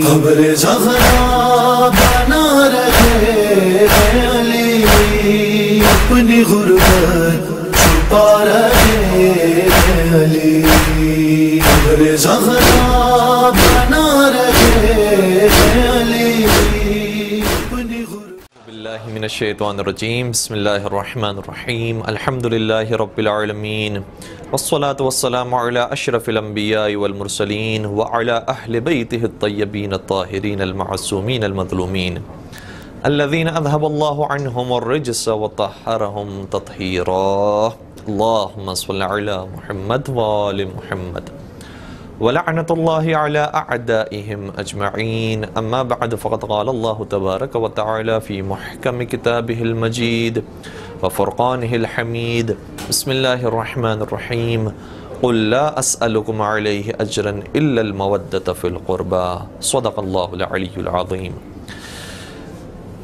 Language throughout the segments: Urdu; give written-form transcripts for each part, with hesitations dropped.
قبر زہرا بنا رہے علی، اپنی غربت چھپا رہے علی، قبر زہرا بنا رہے علی، اپنی غربت۔ باللہ من الشیطان الرجیم، بسم اللہ الرحمن الرحیم، الحمدللہ رب العالمین، والصلاة والسلام علی اشرف الانبیاء والمرسلین وعلی اہل بیتہ الطیبین الطاہرین المعصومین المظلومین الذین اذہب اللہ عنہم الرجس وطہرہم تطہیرا، اللہم صل علی محمد وآل محمد ولعنت اللہ علی اعدائہم اجمعین، اما بعد فقد قال اللہ تبارک وتعالی فی محکم کتابہ المجید وفرقانہ الحمید، بسم اللہ الرحمن الرحیم، قل لا اسألکم علیہ اجرا الا المودۃ فی القربى، صدق اللہ العلی العظیم۔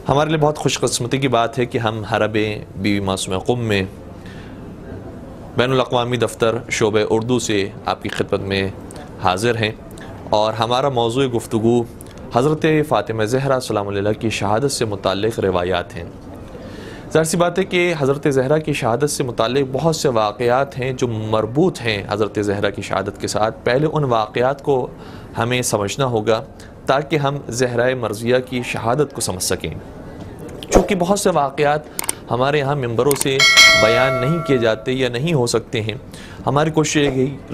ہمارے لیے بہت خوش قسمتی کی بات ہے کہ ہم حرب بی بی معصومہ قم میں بین الاقوامی دفتر شعبہ اردو سے آپ کی خدمت میں حاضر ہیں، اور ہمارا موضوع گفتگو حضرت فاطمہ زہرا سلام اللہ کی شہادت سے متعلق روایات ہیں۔ ظاہر سی بات ہے کہ حضرت زہرا کی شہادت سے متعلق بہت سے واقعات ہیں جو مربوط ہیں حضرت زہرا کی شہادت کے ساتھ۔ پہلے ان واقعات کو ہمیں سمجھنا ہوگا تاکہ ہم زہرا مرضیہ کی شہادت کو سمجھ سکیں، چونکہ بہت سے واقعات ہمارے یہاں ممبروں سے بیان نہیں کیے جاتے یا نہیں ہو سکتے ہیں۔ ہماری کوشش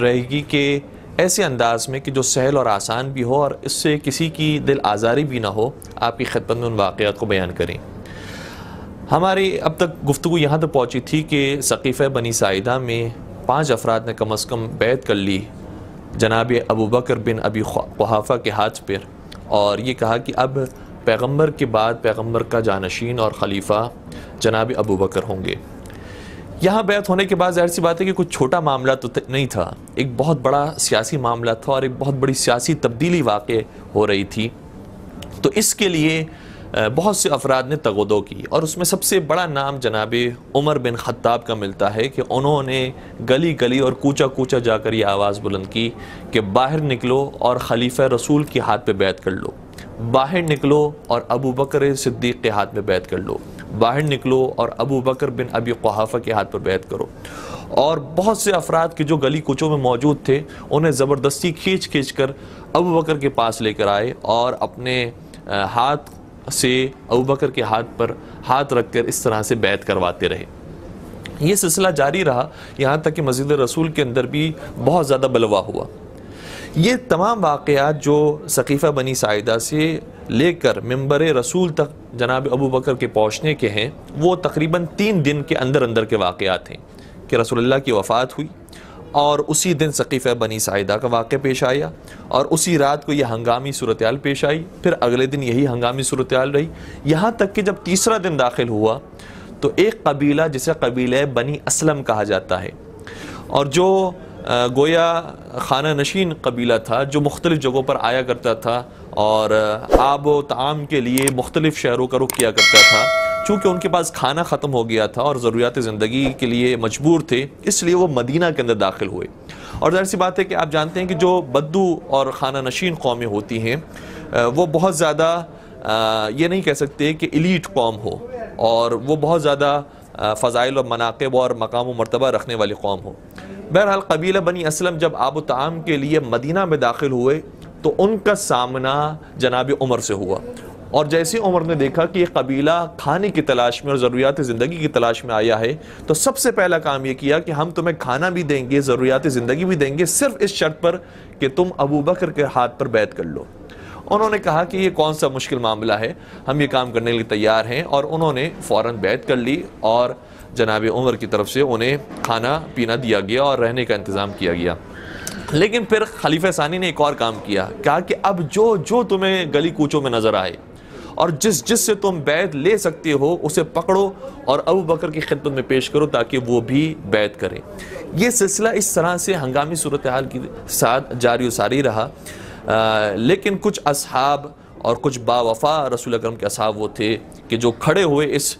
رہے گی کہ ایسے انداز میں کہ جو سہل اور آسان بھی ہو اور اس سے کسی کی دل آزاری بھی نہ ہو، آپ کی خدمت میں ان واقعات کو بیان کریں۔ ہماری اب تک گفتگو یہاں تک پہنچی تھی کہ سقیفہ بنی ساعدہ میں 5 افراد نے کم از کم بیعت کر لی جناب ابو بکر بن ابی قحافہ کے ہاتھ پر، اور یہ کہا کہ اب پیغمبر کے بعد پیغمبر کا جانشین اور خلیفہ جناب ابو بکر ہوں گے۔ یہاں بیعت ہونے کے بعد ظاہر سی بات ہے کہ کچھ چھوٹا معاملہ تو نہیں تھا، ایک بہت بڑا سیاسی معاملہ تھا اور ایک بہت بڑی سیاسی تبدیلی واقع ہو رہی تھی۔ تو اس کے لیے بہت سے افراد نے تغدو کی، اور اس میں سب سے بڑا نام جناب عمر بن خطاب کا ملتا ہے کہ انہوں نے گلی گلی اور کوچہ کوچہ جا کر یہ آواز بلند کی کہ باہر نکلو اور خلیفہ رسول کے ہاتھ پہ بیعت کر لو، باہر نکلو اور ابو بکر صدیق کے ہاتھ میں بیعت کر لو، باہر نکلو اور ابو بکر بن ابی قحافہ کے ہاتھ پر بیعت کرو۔ اور بہت سے افراد کے جو گلی کوچوں میں موجود تھے انہیں زبردستی کھینچ کھینچ کر ابو بکر کے پاس لے کر آئے، اور اپنے ہاتھ سے ابو بکر کے ہاتھ پر ہاتھ رکھ کر اس طرح سے بیعت کرواتے رہے۔ یہ سلسلہ جاری رہا یہاں تک کہ مسجد رسول کے اندر بھی بہت زیادہ بلوا ہوا۔ یہ تمام واقعات جو سقیفہ بنی ساعدہ سے لے کر ممبر رسول تک جناب ابو بکر کے پہنچنے کے ہیں، وہ تقریباً 3 دن کے اندر اندر کے واقعات ہیں کہ رسول اللہ کی وفات ہوئی، اور اسی دن سقیفہ بنی ساعدہ کا واقعہ پیش آیا، اور اسی رات کو یہ ہنگامی صورتحال پیش آئی، پھر اگلے دن یہی ہنگامی صورتحال رہی، یہاں تک کہ جب تیسرا دن داخل ہوا تو ایک قبیلہ جسے قبیلہ بنی اسلم کہا جاتا ہے، اور جو گویا خانہ نشین قبیلہ تھا جو مختلف جگہوں پر آیا کرتا تھا اور آب و طعام کے لیے مختلف شہروں کا رخ کیا کرتا تھا، چونکہ ان کے پاس کھانا ختم ہو گیا تھا اور ضروریات زندگی کے لیے مجبور تھے، اس لیے وہ مدینہ کے اندر داخل ہوئے۔ اور ظاہر سی بات ہے کہ آپ جانتے ہیں کہ جو بدو اور خانہ نشین قومیں ہوتی ہیں وہ بہت زیادہ یہ نہیں کہہ سکتے کہ ایلیٹ قوم ہو، اور وہ بہت زیادہ فضائل و مناقب اور مقام و مرتبہ رکھنے والی قوم ہو۔ بہرحال قبیلہ بنی اسلم جب آب و طعام کے لیے مدینہ میں داخل ہوئے تو ان کا سامنا جناب عمر سے ہوا، اور جیسے عمر نے دیکھا کہ یہ قبیلہ کھانے کی تلاش میں اور ضروریات زندگی کی تلاش میں آیا ہے، تو سب سے پہلا کام یہ کیا کہ ہم تمہیں کھانا بھی دیں گے، ضروریات زندگی بھی دیں گے، صرف اس شرط پر کہ تم ابو بکر کے ہاتھ پر بیعت کر لو۔ انہوں نے کہا کہ یہ کون سا مشکل معاملہ ہے، ہم یہ کام کرنے کے لیے تیار ہیں، اور انہوں نے فوراً بیعت کر لی، اور جناب عمر کی طرف سے انہیں کھانا پینا دیا گیا اور رہنے کا انتظام کیا گیا۔ لیکن پھر خلیفہ ثانی نے ایک اور کام کیا، کہا کہ اب جو تمہیں گلی کوچوں میں نظر آئے اور جس سے تم بیعت لے سکتے ہو اسے پکڑو اور ابو بکر کی خدمت میں پیش کرو تاکہ وہ بھی بیعت کریں۔ یہ سلسلہ اس طرح سے ہنگامی صورتحال کے ساتھ جاری و ساری رہا، لیکن کچھ اصحاب اور کچھ با وفا رسول اکرم کے اصحاب وہ تھے کہ جو کھڑے ہوئے اس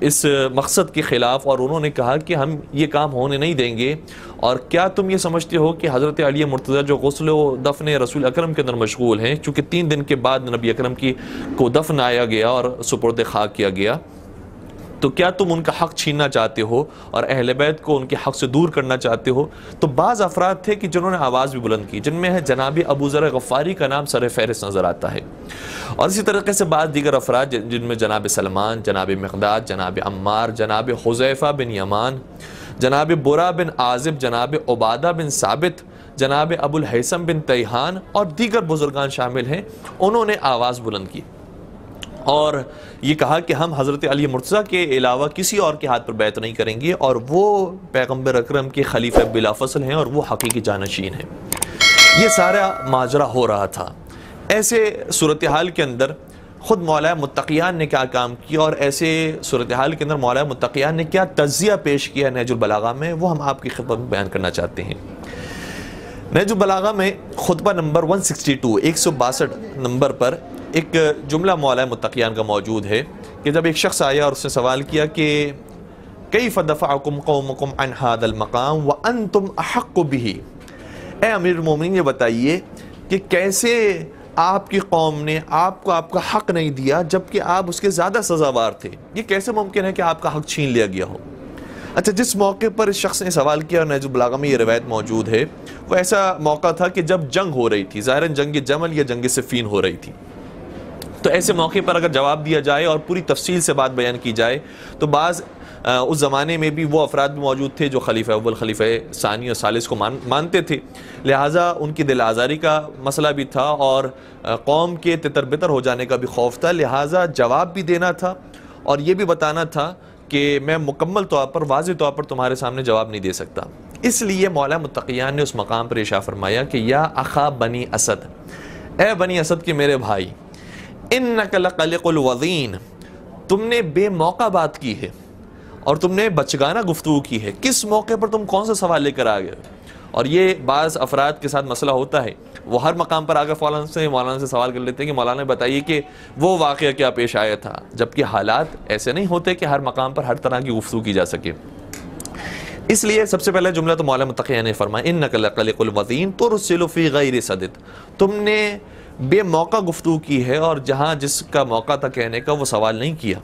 اس مقصد کے خلاف، اور انہوں نے کہا کہ ہم یہ کام ہونے نہیں دیں گے۔ اور کیا تم یہ سمجھتے ہو کہ حضرت علی مرتضیٰ جو غسل و دفن رسول اکرم کے اندر مشغول ہیں، چونکہ 3 دن کے بعد نبی اکرم کو دفنایا گیا اور سپرد خاک کیا گیا، تو کیا تم ان کا حق چھیننا چاہتے ہو اور اہل بیت کو ان کے حق سے دور کرنا چاہتے ہو؟ تو بعض افراد تھے کہ جنہوں نے آواز بھی بلند کی، جن میں ہے جناب ابو ذر غفاری کا نام سر فہرست نظر آتا ہے، اور اسی طریقے سے بعض دیگر افراد جن میں جناب سلمان، جناب مقداد، جناب عمار، جناب حذیفہ بن یمان، جناب برا بن عازب، جناب عبادہ بن ثابت، جناب ابو الحیثم بن تیہان اور دیگر بزرگان شامل ہیں، انہوں نے آواز بلند کی اور یہ کہا کہ ہم حضرت علی مرتضیٰ کے علاوہ کسی اور کے ہاتھ پر بیعت نہیں کریں گے، اور وہ پیغمبر اکرم کے خلیفہ بلا فصل ہیں اور وہ حقیقی جانشین ہیں۔ یہ سارا ماجرا ہو رہا تھا۔ ایسے صورتحال کے اندر خود مولا متقیان نے کیا کام کیا، اور ایسے صورتحال کے اندر مولا متقیان نے کیا تجزیہ پیش کیا نہج البلاغہ میں، وہ ہم آپ کی خدمت میں بیان کرنا چاہتے ہیں۔ نہج البلاغہ میں خطبہ نمبر 162 162 نمبر پر ایک جملہ مولا متقیان کا موجود ہے کہ جب ایک شخص آیا اور اس نے سوال کیا کہ کیف دفعکم قومکم عن ھذا المقام وانتم احق به، اے امیر المومنین یہ بتائیے کہ کیسے آپ کی قوم نے آپ کو آپ کا حق نہیں دیا جبکہ آپ اس کے زیادہ سزاوار تھے، یہ کیسے ممکن ہے کہ آپ کا حق چھین لیا گیا ہو؟ اچھا، جس موقع پر اس شخص نے سوال کیا اور نہج البلاغہ میں یہ روایت موجود ہے، وہ ایسا موقع تھا کہ جب جنگ ہو رہی تھی، ظاہراً جنگ جمل یا جنگ صفین ہو رہی تھی، تو ایسے موقع پر اگر جواب دیا جائے اور پوری تفصیل سے بات بیان کی جائے تو بعض اس زمانے میں بھی وہ افراد بھی موجود تھے جو خلیفہ اول، خلیفہ ثانی اور ثالث کو مانتے تھے، لہٰذا ان کی دل آزاری کا مسئلہ بھی تھا اور قوم کے تتر بتر ہو جانے کا بھی خوف تھا، لہٰذا جواب بھی دینا تھا اور یہ بھی بتانا تھا کہ میں مکمل طور پر واضح طور پر تمہارے سامنے جواب نہیں دے سکتا۔ اس لیے مولا متقیان نے اس مقام پر ارشاد فرمایا کہ یا اخا بنی اسد، اے بنی اسد کے میرے بھائی، انک لقلق الوضین، تم نے بے موقع بات کی ہے اور تم نے بچگانہ گفتگو کی ہے، کس موقع پر تم کون سا سوال لے کر آ گئے؟ اور یہ بعض افراد کے ساتھ مسئلہ ہوتا ہے، وہ ہر مقام پر آگے مولانا سے سوال کر لیتے ہیں کہ مولانا بتائیے کہ وہ واقعہ کیا پیش آیا تھا، جبکہ حالات ایسے نہیں ہوتے کہ ہر مقام پر ہر طرح کی گفتگو کی جا سکے۔ اس لیے سب سے پہلے جملہ تو مولا متقیان نے فرمایا انک لقلق الوضین ترسل فی غیر صدد، تم نے بے موقع گفتگو کی ہے اور جہاں جس کا موقع تھا کہنے کا وہ سوال نہیں کیا۔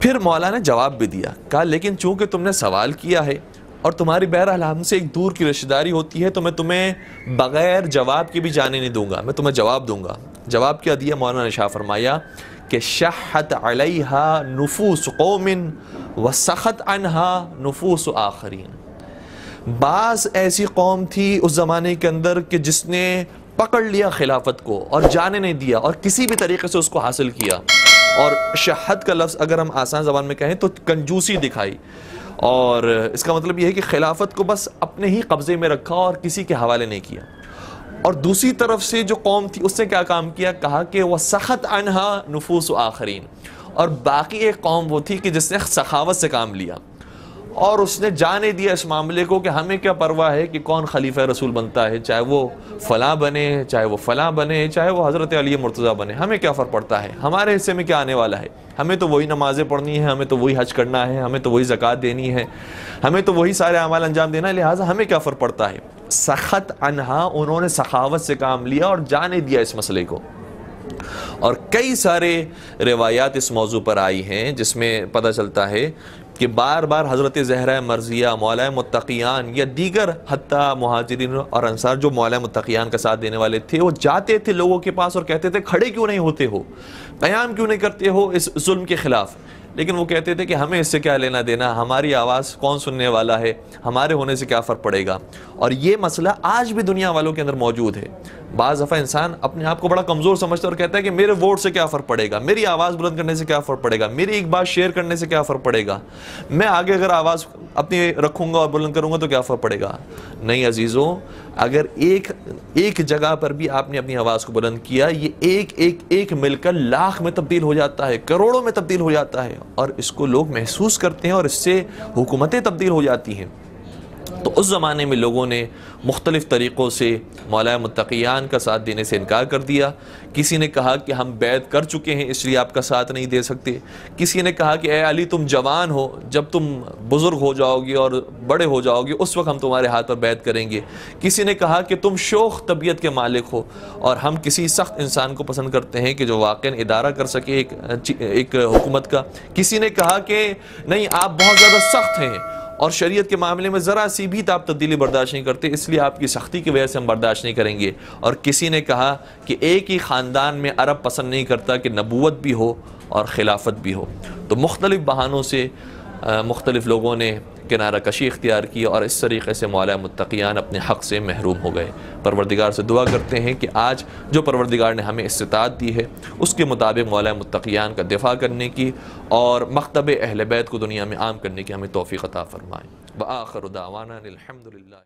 پھر مولا نے جواب بھی دیا، کہا لیکن چونکہ تم نے سوال کیا ہے اور تمہاری بہرحال ہم سے ایک دور کی رشتہ داری ہوتی ہے تو میں تمہیں بغیر جواب کے بھی جانے نہیں دوں گا، میں تمہیں جواب دوں گا۔ جواب کیا دیا؟ مولانا نے ارشاد فرمایا کہ شحت علیہا نفوس قوم وسخت عنہا نفوس آخرین، بعض ایسی قوم تھی اس زمانے کے اندر کہ جس نے پکڑ لیا خلافت کو اور جانے نہیں دیا اور کسی بھی طریقے سے اس کو حاصل کیا، اور شہد کا لفظ اگر ہم آسان زبان میں کہیں تو کنجوسی دکھائی، اور اس کا مطلب یہ ہے کہ خلافت کو بس اپنے ہی قبضے میں رکھا اور کسی کے حوالے نہیں کیا۔ اور دوسری طرف سے جو قوم تھی اس نے کیا کام کیا؟ کہا کہ وہ سخت عنہا نفوس آخرین، اور باقی ایک قوم وہ تھی کہ جس نے سخاوت سے کام لیا اور اس نے جانے دیا اس معاملے کو کہ ہمیں کیا پرواہ ہے کہ کون خلیفہ رسول بنتا ہے، چاہے وہ فلاں بنے، چاہے وہ فلاں بنے، چاہے وہ حضرت علی مرتضیٰ بنے، ہمیں کیا فرق پڑتا ہے، ہمارے حصے میں کیا آنے والا ہے، ہمیں تو وہی نمازیں پڑھنی ہے، ہمیں تو وہی حج کرنا ہے، ہمیں تو وہی زکوٰۃ دینی ہے، ہمیں تو وہی سارے اعمال انجام دینا ہے، لہٰذا ہمیں کیا فرق پڑتا ہے۔ سخت عنہا، انہوں نے سخاوت سے کام لیا اور جانے دیا اس مسئلے کو۔ اور کئی سارے روایات اس موضوع پر آئی ہیں جس میں پتہ چلتا ہے کہ بار بار حضرت زہرہ مرضیہ، مولا متقیان یا دیگر حتیٰ مہاجرین اور انصار جو مولا متقیان کا ساتھ دینے والے تھے، وہ جاتے تھے لوگوں کے پاس اور کہتے تھے کھڑے کیوں نہیں ہوتے ہو، قیام کیوں نہیں کرتے ہو اس ظلم کے خلاف، لیکن وہ کہتے تھے کہ ہمیں اس سے کیا لینا دینا، ہماری آواز کون سننے والا ہے، ہمارے ہونے سے کیا فرق پڑے گا۔ اور یہ مسئلہ آج بھی دنیا والوں کے اندر موجود ہے۔ بعض دفعہ انسان اپنے آپ کو بڑا کمزور سمجھتا ہے اور کہتا ہے کہ میرے ووٹ سے کیا فرق پڑے گا، میری آواز بلند کرنے سے کیا فرق پڑے گا، میری ایک بات شیئر کرنے سے کیا فرق پڑے گا، میں آگے اگر آواز اپنی رکھوں گا اور بلند کروں گا تو کیا فرق پڑے گا۔ نہیں عزیزوں، اگر ایک جگہ پر بھی آپ نے اپنی آواز کو بلند کیا، یہ ایک مل کر لاکھ میں تبدیل ہو جاتا ہے، کروڑوں میں تبدیل ہو جاتا ہے، اور اس کو لوگ محسوس کرتے ہیں اور اس سے حکومتیں تبدیل ہو جاتی ہیں۔ تو اس زمانے میں لوگوں نے مختلف طریقوں سے مولا متقیان کا ساتھ دینے سے انکار کر دیا۔ کسی نے کہا کہ ہم بیعت کر چکے ہیں اس لیے آپ کا ساتھ نہیں دے سکتے۔ کسی نے کہا کہ اے علی تم جوان ہو، جب تم بزرگ ہو جاؤ گے اور بڑے ہو جاؤ گے اس وقت ہم تمہارے ہاتھ پر بیعت کریں گے۔ کسی نے کہا کہ تم شوخ طبیعت کے مالک ہو اور ہم کسی سخت انسان کو پسند کرتے ہیں کہ جو واقعاً ادارہ کر سکے ایک حکومت کا۔ کسی نے کہا کہ نہیں آپ بہت زیادہ سخت ہیں اور شریعت کے معاملے میں ذرا سی بھی آپ تبدیلی برداشت نہیں کرتے، اس لیے آپ کی سختی کی وجہ سے ہم برداشت نہیں کریں گے۔ اور کسی نے کہا کہ ایک ہی خاندان میں عرب پسند نہیں کرتا کہ نبوت بھی ہو اور خلافت بھی ہو۔ تو مختلف بہانوں سے مختلف لوگوں نے کنارہ کشی اختیار کی اور اس طریقے سے مولا متقیان اپنے حق سے محروم ہو گئے۔ پروردگار سے دعا کرتے ہیں کہ آج جو پروردگار نے ہمیں استطاعت دی ہے اس کے مطابق مولا متقیان کا دفاع کرنے کی اور مکتب اہل بیت کو دنیا میں عام کرنے کی ہمیں توفیق عطا فرمائے۔ وآخر دعوانا الحمدللہ۔